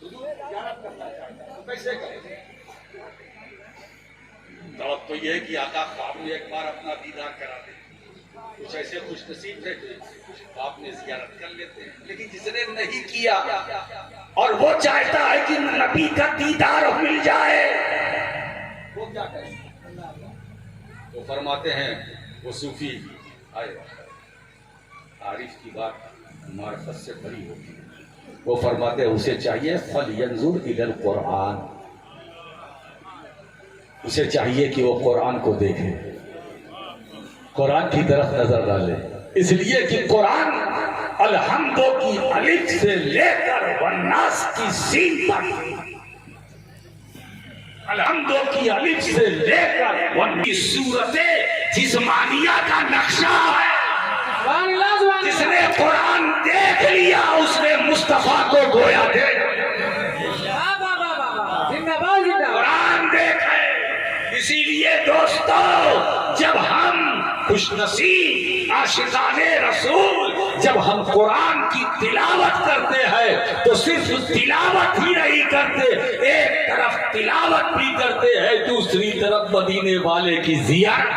ज़ियारत करना चाहता, तो कैसे करें? दावत तो यह है कि आका ख्वाब में एक बार अपना दीदार करा दे। कुछ ऐसे खुश नसीब थे तो आपने ज़ियारत कर लेते हैं, लेकिन जिसने नहीं किया और वो चाहता है कि नबी का दीदार मिल जाए, वो क्या करे? तो फरमाते हैं वो सूफी आए, आरिफ की बात मार्फत से भरी होती है। वो फरमाते हैं उसे चाहिए फल यंजुर इलल कुरान, उसे चाहिए कि वो कुरान को देखे, कुरान की तरफ नजर डाले। इसलिए कि कुरान अलहम्दो की अलिफ से लेकर वन्नास की सीन तक, अलहम्दो की अलिफ से लेकर वन की सूरतें जिस्मानिया का नक्शा है। जिसने कुरान देख लिया उसने मुस्तफा को गोया दे। कुरान देखे। इसीलिए दोस्तों, जब हम खुशनसीब आशिकाने रसूल, जब हम कुरान की तिलावत करते हैं तो सिर्फ तिलावत ही नहीं करते, एक तरफ तिलावत भी करते हैं, दूसरी तरफ मदीने वाले की जियारत।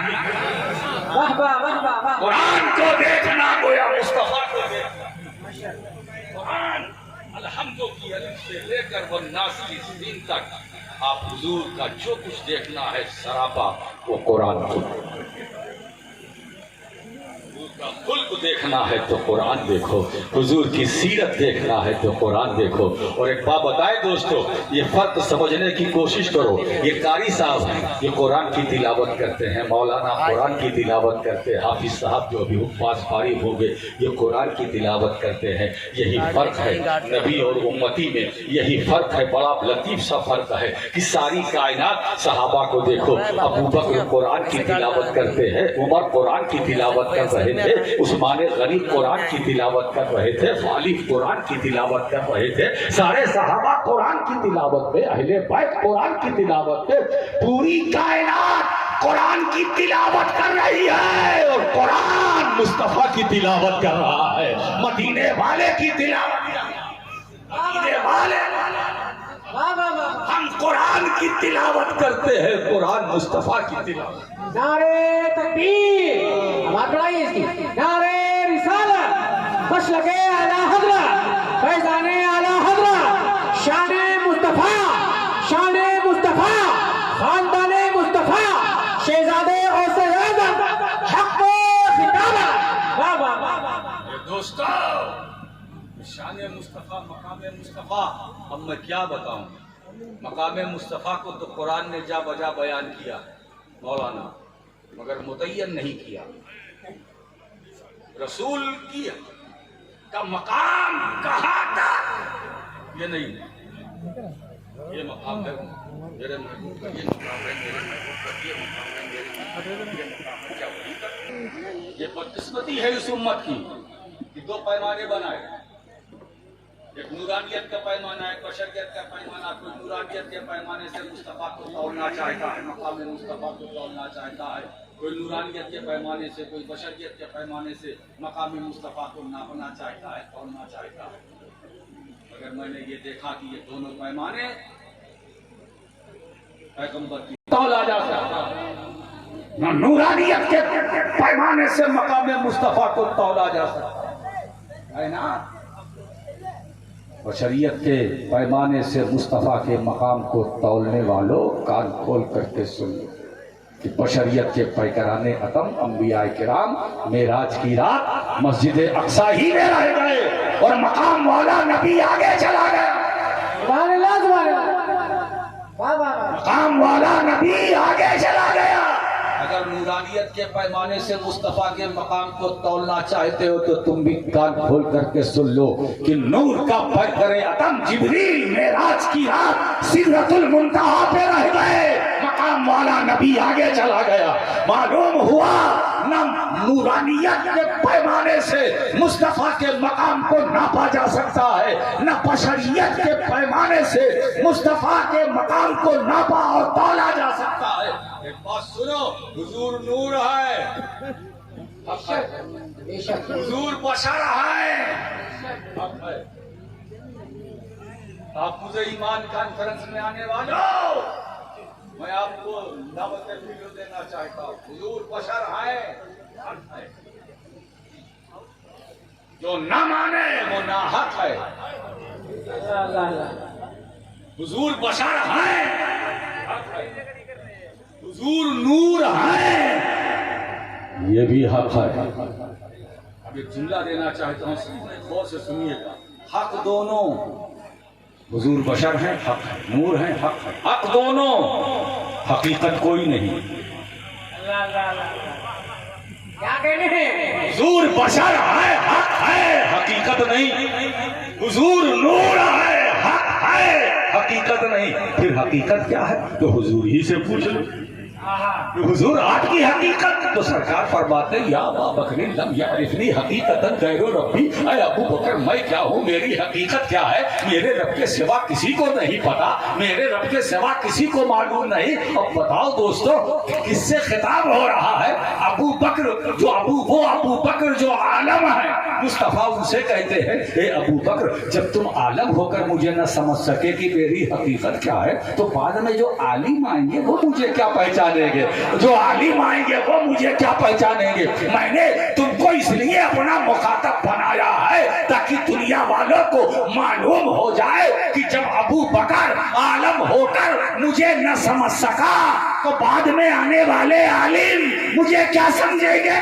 कुरान को देखना गोया मुस्तफा को देखना। कुरान अलहम्दो की अलिफ से लेकर वन्नास की सीन तक आप हुजूर का जो कुछ देखना है सरापा वो कुरान को, खुल्क देखना है तो कुरान देखो, हुजूर की सीरत देखना है तो कुरान देखो। और एक बात बताए दोस्तों, ये फर्क समझने की कोशिश करो। ये कारी साहब ये कुरान की तिलावत करते हैं, मौलाना कुरान की तिलावत करते हैं, हाफिज साहब जो अभी पास फारिग हो गए ये कुरान की तिलावत करते हैं। यही फर्क है नबी और उम्मती में, यही फर्क है। बड़ा लतीफ सा फर्क है कि सारी कायनात सहाबा को देखो, अबू बकर कुरान की तिलावत करते हैं, उमर कुरान की तिलावत कर रहे थे, उस्मान गनी कुरान की तिलावत कर रहे थे, खालिद कुरान की तिलावत कर रहे थे, सारे सहाबा कुरान की तिलावत में, अहले बैत कुरान की तिलावत में, पूरी कायनात कुरान की तिलावत कर रही है और कुरान मुस्तफा की तिलावत कर रहा है, मदीने वाले की तिलावत कर रहा है, मदीने वाले। हम कुरान की तिलावत करते हैं, कुरान मुस्तफा की तिलावत। नारे तकबीर, आवाज बढ़ाइए इसकी। नारे रिसालत, मशलके आला हज़रत, फैज़ाने आला हज़रत, शाने मुस्तफा, शाने मुस्तफा, खानदाने मुस्तफा, शहजादे और सयादत, हक़ व खिताबत। वाह वाह वाह। दोस्तों, शाने मुस्तफा, मकाम मुस्तफा, अब मैं क्या बताऊं? मकाम मुस्तफा को तो कुरान ने जा बजा बयान किया मौलाना, मगर मुतय्यन नहीं किया। रसूल की का मकाम कहाँ था ये नहीं, ये मकाम है मेरे महबूब का, ये मकाम है मेरे महबूब का, ये मकाम है मेरे महबूब का, ये मकाम है क्या वही का? ये बदकिस्मती है इस उम्मत की कि दो पैमाने बनाए, एक नूरानियत का पैमाना है, बशरियत का पैमाना। कोई नूरानियत के पैमाने से मुस्तफा को तौलना चाहता है, मकाम मुस्तफा को तौलना चाहता है, कोई नूरानियत के पैमाने से, कोई बशरियत के पैमाने से मकाम मुस्तफा को नापना चाहता है, तौलना चाहता है। मगर मैंने ये देखा कि ये दोनों पैमाने पैगंबर की तौला जा सकता है, नूरानियत के पैमाने से मकाम मुस्तफा को तौला जा सकता है ना। बशरियत के पैमाने से मुस्तफ़ा के मकाम को तौलने वालों, कान खोल करके सुन लो कि बशरियत के पैकराने अतम अंबिया किराम मेराज की रात मस्जिद अक्सा ही में रह गए और मकाम वाला नबी आगे चला गया। सुभान अल्लाह, सुभान अल्लाह, वाह वाह वाह। मकाम वाला नबी आगे चला गया। अगर नूरानियत के पैमाने से मुस्तफ़ा के मकाम को तौलना चाहते हो तो तुम भी कान खोल करके सुन लो कि नूर का पैकरे अतम जिब्रील मेराज की रात सिदरतुल मुंतहा पे रह गए, मकाम वाला नबी आगे चला गया। मालूम हुआ न नूरानियत के पैमाने से मुस्तफ़ा के मकाम को नापा जा सकता है, न बशरियत के पैमाने से मुस्तफ़ा के मकाम को नापा और तौला जा सकता है। एक बात सुनो, हुजूर नूर है, बेशक हुजूर बशर है। आप मुझे ईमान कॉन्फ्रेंस में आने वालों, मैं आपको दावत वीडियो देना चाहता हूँ। हुजूर बशर है, जो न माने वो नाहक है। हुजूर बशर है, हुजूर नूर है, ये भी हक है। अब एक जुमला देना चाहता हूँ, गौर से सुनिएगा। हक दोनों, हुजूर बशर हैं, हक है, नूर हैं, हक है, हक दोनों, हकीकत कोई नहीं। क्या कहने हैं? हुजूर बशर है, हक है, हकीकत नहीं। हुजूर नूर है, हक है, हकीकत नहीं। फिर हकीकत क्या है तो हुजूर ही से पूछ लो। हुजूर आपकी हकीकत तो सरकार फरमाते या अबा बकरी लम यारिफनी हकीकतन गैरो रब्बी, ऐ अबू बकर मैं क्या हूँ, मेरी हकीकत क्या है, मेरे रब के सिवा किसी को नहीं पता, मेरे रब के सिवा किसी को मालूम नहीं। अब बताओ दोस्तों किससे खिताब हो रहा है? अबू बकर जो अबू बकर जो आलम है, मुस्तफा उनसे कहते हैं हे अबू बकर, जब तुम आलम होकर मुझे न समझ सके कि मेरी हकीकत क्या है, तो बाद में जो आलिम आएंगे वो मुझे क्या पहचानेंगे, जो आलिम आएंगे वो मुझे क्या पहचानेंगे। मैंने तुमको इसलिए अपना मुखातब बनाया है ताकि दुनिया वालों को मालूम हो जाए कि जब अबू बकर आलम होकर मुझे न समझ सका तो बाद में आने वाले आलिम मुझे क्या समझेंगे।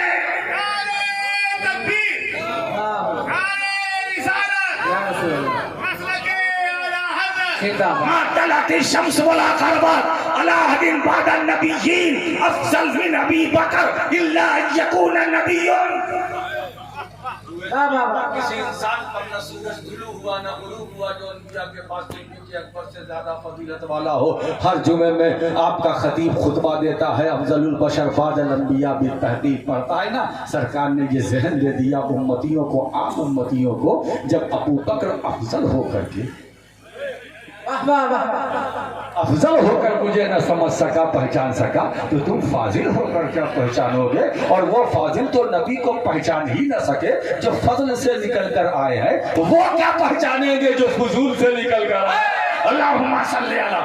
शम्स वाला करबत अलाहदीन बादल नबीयीन अफजल मिन अबी बकर इल्ला यकून नबिय्युन। किसी इंसान पर न सूरज तुलू हुआ न गुरूब हुआ जो अनबिया के पास के अकबर से ज्यादा फजीलत वाला हो। हर जुमे में आपका खतीब खुतबा देता है, अफजलुल बशर बादल अंबिया भी तहदीद पढ़ता है ना। सरकार ने ये जहन दे दिया उम्मतियों को, आम उम्मतियों को, जब अबू बकर अफजल होकर के अफजल होकर मुझे न समझ सका, पहचान सका, तो तुम फाजिल होकर क्या पहचानोगे। और वो फाजिल तो नबी को पहचान ही न सके जो फजल से निकल कर आए हैं, तो वो क्या पहचानेंगे जो फजूल से निकल कर आए। अल्लाहुम्मा सल्ली अला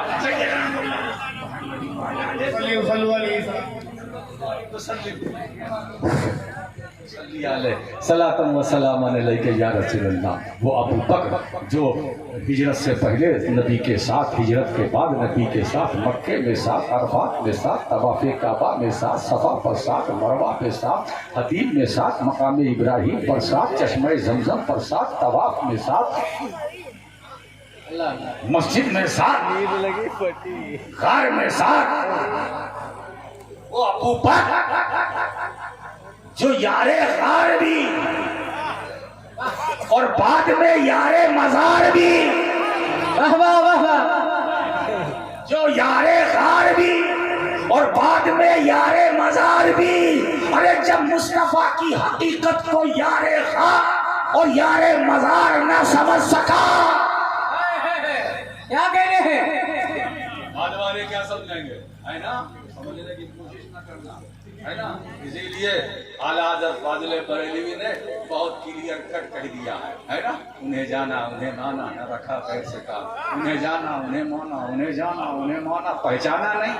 सलातम व सलाम अलैका या रसूलल्लाह। वो अबू बकर जो हिजरत से पहले नबी के साथ, हिजरत के बाद नबी के साथ, मक्के में साथ, अरफात में साथ, तवाफ़े काबा में साथ, सफ़ा पर साथ, मरवा पे साथ, हतीम में साथ, मकाम इब्राहिम पर साथ, चश्मे ज़मज़म पर साथ, तवाफ में साथ, मस्जिद में साथ, घर में साथ। वो अबू बकर जो यारे गार भी और बाद में यारे मजार भी, जो यारे गार भी और बाद में यारे मजार भी। अरे जब मुस्तफा की हकीकत को यारे गार और यारे मजार ना समझ सका, क्या कहने हैं? बाद वाले क्या समझेंगे, है ना, समझने की कोशिश न करना, है ना। इसीलिए आला हज़रत फाज़िल बरेलवी ने बहुत क्लियर कट कह दिया है ना। उन्हें जाना उन्हें माना, न रखा कैसे का, उन्हें जाना उन्हें माना, उन्हें जाना उन्हें माना, पहचाना नहीं।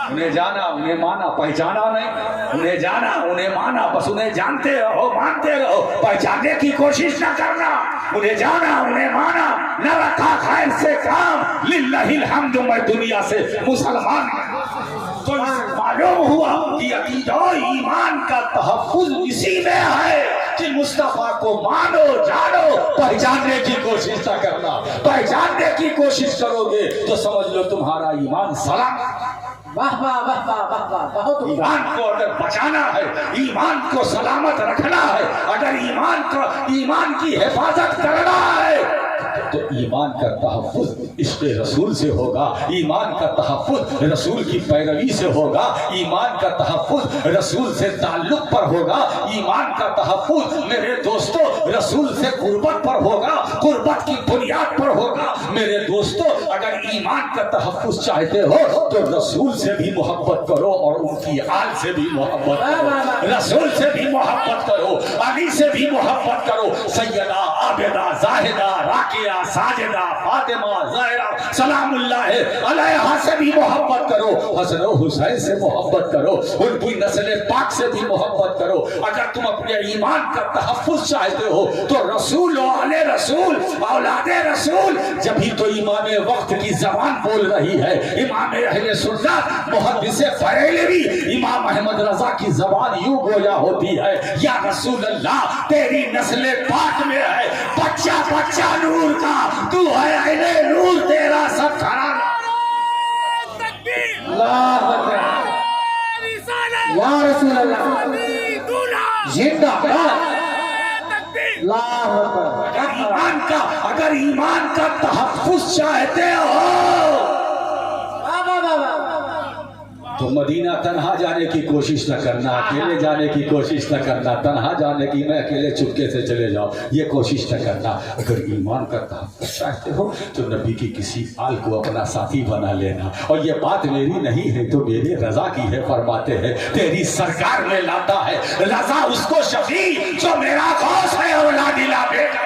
उन्हें जाना उन्हें माना, पहचाना नहीं। उन्हें जाना उन्हें माना, बस उन्हें जानते रहो, मानते रहो, पहचानने की कोशिश न करना। उन्हें जाना, उन्हें माना, न रखा खैर से काम, लिल्लाहिल हम्द, मैं दुनिया से मुसलमान। तो मालूम हुआ कि अकीदा ईमान का तहफ्फुज़ इसी में है कि मुस्तफा को मानो, जानो, पहचानने की कोशिश न करना। पहचानने की कोशिश करोगे तो समझ लो तुम्हारा ईमान सलाम। वाह वाह वाह वाह वाह वाह, बहुत ईमान को अगर बचाना है, ईमान को सलामत रखना है, अगर ईमान की हिफाजत करना है तो ईमान का तहफ्फुज़ इश्क़ रसूल से होगा, ईमान का तहफ्फुज़ रसूल की पैरवी से होगा, ईमान का तहफ्फुज़ रसूल से ताल्लुक पर होगा, ईमान का तहफ्फुज़ मेरे दोस्तों रसूल से कुर्बत पर होगा, कुर्बत की बुनियाद पर होगा। मेरे दोस्तों अगर ईमान का तहफ्फुज़ चाहते हो तो रसूल से भी मोहब्बत करो और उनकी आल से भी मोहब्बत करो, रसूल से भी मोहब्बत करो, अली से भी मोहब्बत करो, सैयदा आबिदा जाहिदा राकिया साजिदा फातिमा ज़हरा सलामुल्लाह अलैहा से भी मोहब्बत करो, हसन और हुसैन से मोहब्बत करो, उनकी नस्ल पाक से भी मोहब्बत करो। अगर तुम अपने ईमान का तहफ्फुज़ चाहते हो तो रसूल और आले रसूल, औलादे रसूल, जब ही तो इमाम वक्त की जबान बोल रही है, इमाम अहले सुन्नत मुहद्दिसे बरेलवी इमाम अहमद रजा की जबान यूं गोया होती है, या रसूल अल्लाह तेरी नस्ल पाक में है बच्चा बच्चा नूर का, तू है अहले नूर, तेरा सब घराना। अल्लाह अकबर, या रसूल अल्लाह जिंदाबाद। अल्लाह अकबर, अगर ईमान का तहफ्फुज़ चाहते हो तो मदीना तन्हा जाने की कोशिश न करना, अकेले जाने की कोशिश न करना, तन्हा जाने की मैं अकेले चुपके से चले जाओ, ये कोशिश न करना। अगर ईमान का तहफ्फुज़ चाहते हो तो नबी की किसी आल को अपना साथी बना लेना। और ये बात मेरी नहीं है तो मेरी रजा की है, फरमाते हैं तेरी सरकार में लाता है रजा उसको शफी जो मेरा गौस है और ला दिला बेटा।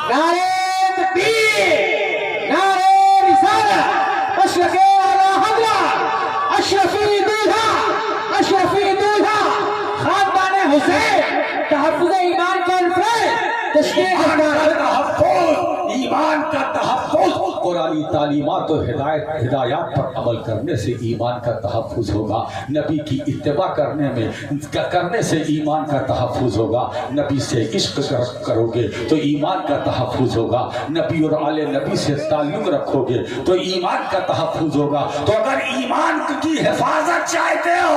नारे तकबीर, नारे रिसालत, अशरफी आला हज़रत, अशरफी दूल्हा, अशरफी दूल्हा खानदान हुसैन, तहफ्फुज़ ईमान कॉन्फ्रेंस, ईमान का तहफ्फुज़ कुरानी तालीमात और हिदायत पर अमल करने से ईमान का तहफ्फुज़ होगा। नबी की इत्तिबा करने से ईमान का तहफ्फुज़ होगा। नबी से इश्क करोगे तो ईमान का तहफ्फुज़ होगा। नबी और आले नबी से ताल्लुक़ रखोगे तो ईमान का तहफ्फुज़ होगा। तो अगर ईमान की हिफाजत चाहते हो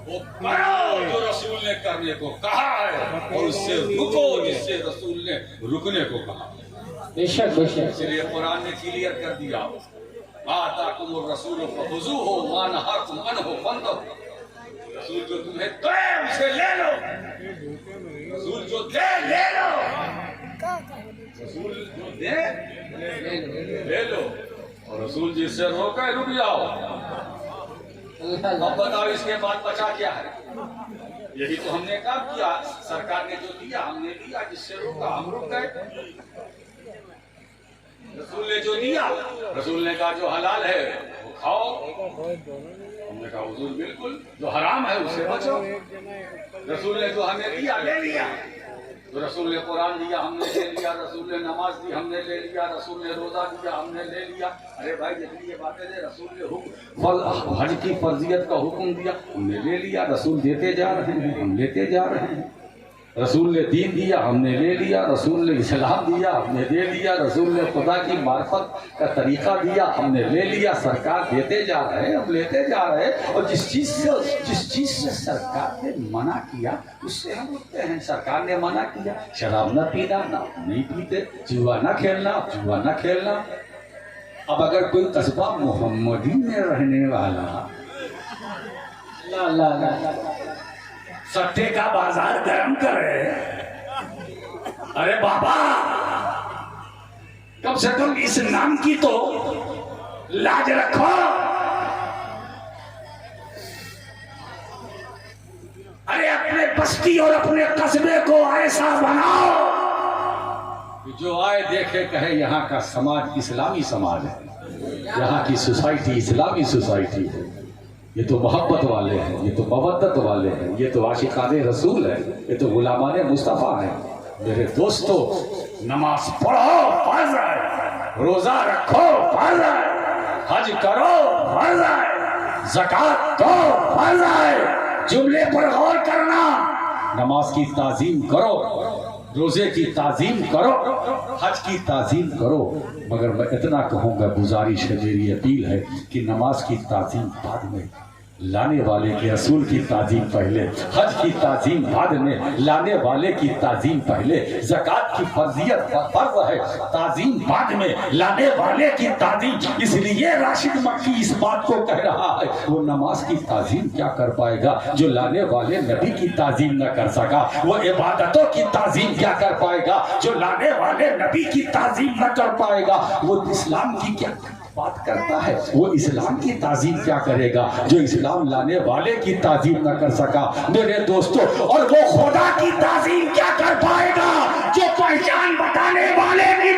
वो करो जो रसूल ने करने को कहा है और उससे रुको जिससे रसूल ने रुकने को कहा। बेशक बेशक, इसलिए कुरान ने क्लियर कर दिया, आताकुमुर रसूल फखुज़ूहु मा नहाकुम अन्हु फंतहू। रसूल जो तुम्हें दे उसे ले लो, रसूल जो दे ले लो, रसूल जो दे ले लो, और रसूल जिससे रोके रुक जाओ। अब बताओ इसके बाद बचा क्या है? यही तो हमने काम किया, सरकार ने जो दिया हमने दिया, जिससे रोका हम रुक गए। रसूल ने जो दिया, रसूल ने कहा जो हलाल है वो खाओ, हमने कहा हुजूर बिल्कुल, जो हराम है उससे बचो। रसूल ने जो हमें दिया ले लिया, तो रसूल ने कुरान दिया हमने ले लिया, रसूल ने नमाज दी हमने ले लिया, रसूल ने रोजा दिया हमने ले लिया। अरे भाई जितनी ये बातें थे, रसूल ने हज की फर्जियत का हुक्म दिया हमने ले लिया, रसूल देते जा रहे हैं हम लेते जा रहे हैं। रसूल ने दीन दिया हमने ले लिया, रसूल ने इस्लाम दिया हमने ले लिया, रसूल ने खुदा की मार्फत का तरीका दिया हमने ले लिया। सरकार देते जा रहे हैं हम लेते जा रहे हैं, और जिस चीज़ से सरकार ने मना किया उससे हम रुकते हैं। सरकार ने मना किया शराब न पीना, ना नहीं पीते, जुआ न खेलना, जुआ न खेलना। अब अगर कोई कस्बा मोहम्मदी में रहने वाला सट्टे का बाजार गर्म करे, अरे बाबा कम से कम इस नाम की तो लाज रखो। अरे अपने बस्ती और अपने कस्बे को ऐसा बनाओ जो आए देखे कहे यहाँ का समाज इस्लामी समाज है, यहाँ की सोसाइटी इस्लामी सोसाइटी है। ये तो मोहब्बत वाले हैं, ये तो मवद्दत वाले हैं, ये तो आशिकाने रसूल है, ये तो गुलामाने मुस्तफ़ा है। मेरे दोस्तों, नमाज पढ़ो फर्ज है, रोजा रखो फर्ज है, हज करो फर्ज है, ज़कात दो फर्ज है। जुमले पर गौर करना, नमाज की ताजीम करो, रोजे की ताजीम करो, हज की ताजीम करो, मगर मैं इतना कहूँगा, गुजारिश है, मेरी अपील है कि नमाज की ताजीम बाद में, लाने वाले के रसूल की ताजीम पहले, हज की ताजीम बाद में, लाने वाले की ताजीम पहले, ज़कात की फर्जियत फर्ज है, ताजीम बाद में, लाने वाले की ताजीम। इसलिए राशिद मक्की इस बात को कह रहा है, वो नमाज की ताजीम क्या कर पाएगा जो लाने वाले नबी की ताजीम न कर सका, वो इबादतों की ताजीम क्या कर पाएगा जो लाने वाले नबी की ताजीम न कर पाएगा, वो इस्लाम की क्या बात करता है, वो इस्लाम की ताजीम क्या करेगा जो इस्लाम लाने वाले की ताजीम न कर सका। मेरे दोस्तों, और वो खुदा की ताजीम क्या कर पाएगा जो पहचान बताने वाले की